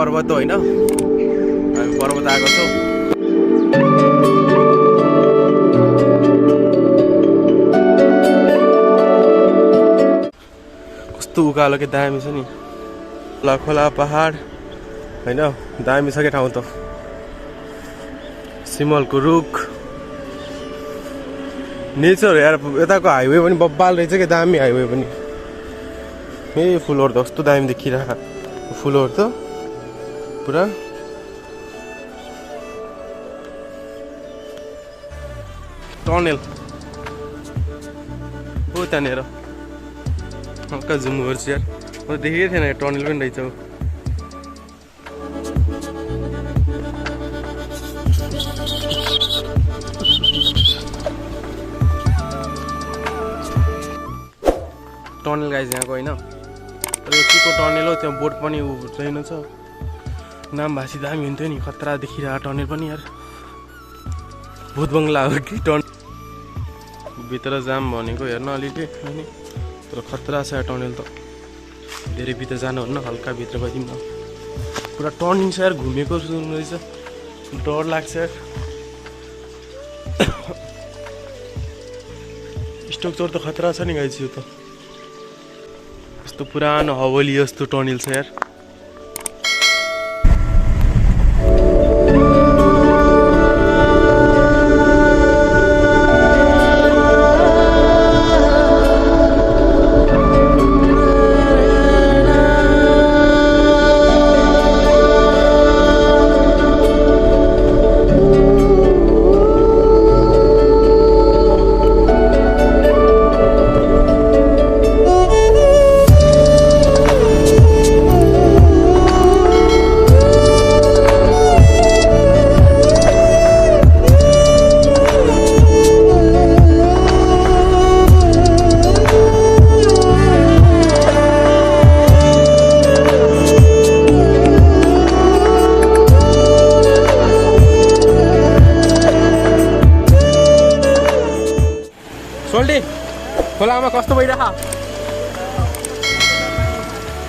पर्वत हो हैन हामी पर्वत आएको छौं कस्तो उकालो के दामी छ नि खोला पहाड हैन दामी छ के ठाउँ त सिमलको रुख नेचर यार यताको हाइवे पनि बब्बाल रहेछ के दामी हाइवे पनि ए फुलहरु त कस्तो दामी देखिरहेको फुलहरु त पुरा टनेल हो त्यहाँनिर हल्का जुम गर्छु यार म देखेकै थिएन टनेल पनि रहेछ टनेल गाइज यहाँको होइन यो के को टनेल हो त्यहाँ बोट पनि छैन छ नाम भाषी दामी हुन्थ्यो नि खतरा देखिरहेको टनेल पनि यार भूत बङ्गला हो कि टन भित्र जाम भनेको हेर्न अलिकति अनि तर खतरा छ टनेल त धेरै भित्र जानुहुन्न हल्का भित्र गइदिउँ न पुरा टर्निङ छ यार घुमेको रहेछ डर लाग्छ यार स्ट्रक्चर त खतरा छ नि गाइज यो त यस्तो पुरानो हवेली जस्तो टनेल छ यार खोलामा कस्तो भइरह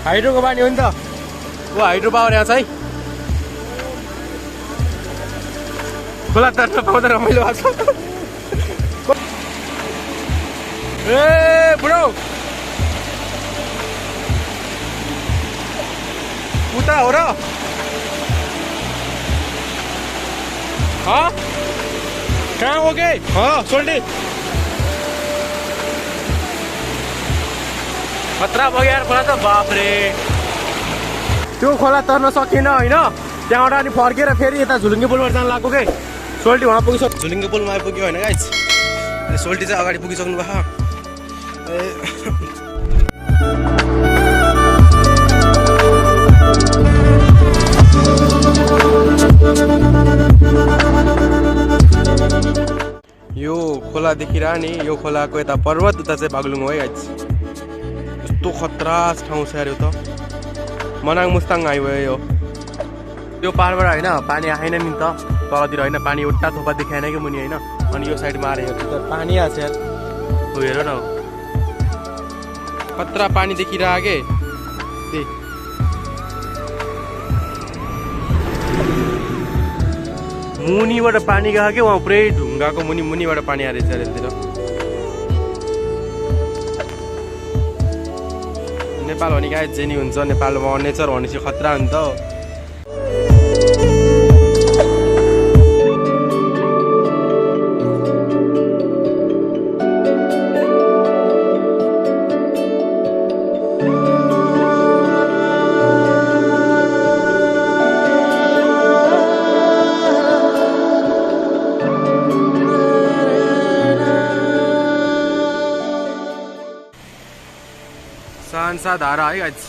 हाइड्रोको पानी हो नि त ओ हाइड्रो पावर यहाँ छ है खोला तर्न पाउँदा रमाइलो भएको छ ए बुढो उता हो र कहाँ हो के सोल्टी खतरा भयो यार खोला त बाफरे त्यो खोला तर्न सकिएन होइन त्यहाँबाट अनि फर्केर फेरि यता झुलुङ्गे पुलमा जान लाग्यो के सोल्टी वहाँ पुगिसक्यो झुलुङ्गे पुलमा आइपुग्यो होइन गाइज सोल्टी चाहिँ अगाडि पुगिसक्नु भयो यो खोला देखिरह नि यो खोलाको यता पर्वत उता चाहिँ बागलुङ हो है गाइज यस्तो खतरा ठाउँ छ यार यो त मनाङ मुस्ताङ हाइवे हो यो पारबाट होइन पानी आएन नि त तलतिर होइन पानी एउटा थोपा देखाएन कि मुनि होइन अनि यो साइडमा आएर हेर्छु पानी आएको छ यार हो हेर न खतरा पानी देखिरहेको के मुनिबाट पानी गएको के वहाँ पुरै ढुङ्गाको मुनिबाट पानी आएर छ यतातिर नेपाल भने गाइज जेनी हुन्छ नेपालमा नेचर भनेपछि खतरा हुन्छ साharsadhara है गाइज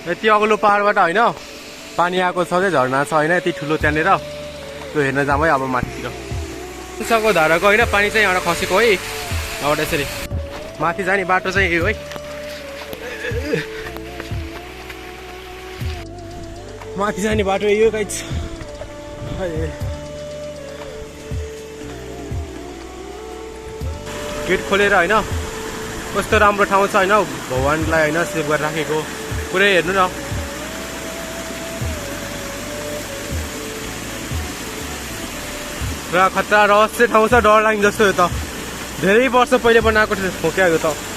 यति अग्लो पहाडबाट होइन पानी आएको छ कि झरना छ होइन यति ठुलो त्यहाँनिर त्यो हेर्न जाऊँ है अब माथितिर उसको धाराको होइन पानी चाहिँ यहाँबाट खसेको है यहाँबाट यसरी माथि जाने बाटो चाहिँ यो है माथि जाने बाटो यो गाइज गेट खोलेर होइन कस्तो राम्रो ठाउँ छ होइन भगवान्लाई होइन सेभ गरेर राखेको पुरै हेर्नु न पुरा खतरा रहस्य ठाउँ छ डर लाग्ने जस्तो यो त धेरै वर्ष पहिले बनाएको खोक्याएको त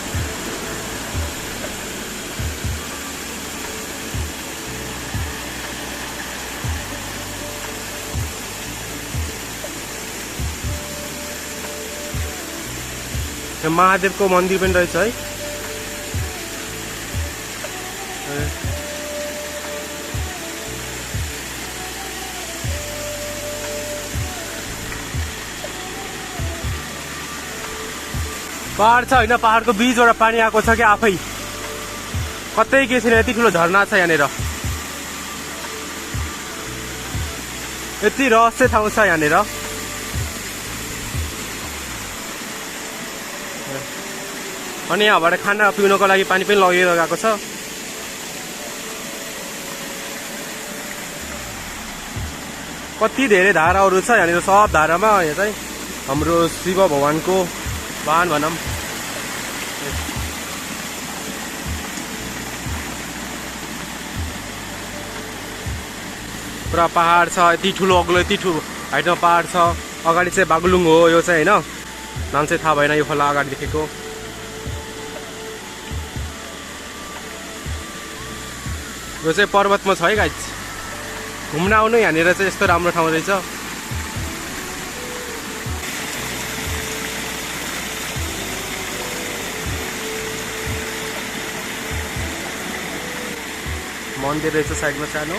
यो महादेवको मन्दिर पनि रहेछ है पहाड छ होइन पहाडको बीचबाट पानी आएको छ कि आफै कतै के छैन यति ठुलो झरना छ यहाँनिर यति रहस्य ठाउँ छ यहाँनिर अनि यहाँबाट खाना पिउनको लागि पानी पनि लगेर गएको छ कति धेरै धाराहरू छ यहाँनिर सब धारामा यहाँ चाहिँ हाम्रो शिव भगवानको वाहन भनौँ पुरा पहाड छ यति ठुलो अग्लो यति ठुलो हाइटमा पहाड छ अगाडि चाहिँ बागलुङ हो यो चाहिँ होइन नाम चाहिँ थाहा भएन यो खोला अगाडि देखेको यो चाहिँ पर्वतमा छ है गाइज घुम्न आउनु यहाँनिर चाहिँ यस्तो राम्रो ठाउँ रहेछ मन्दिर रहेछ साइडमा सानो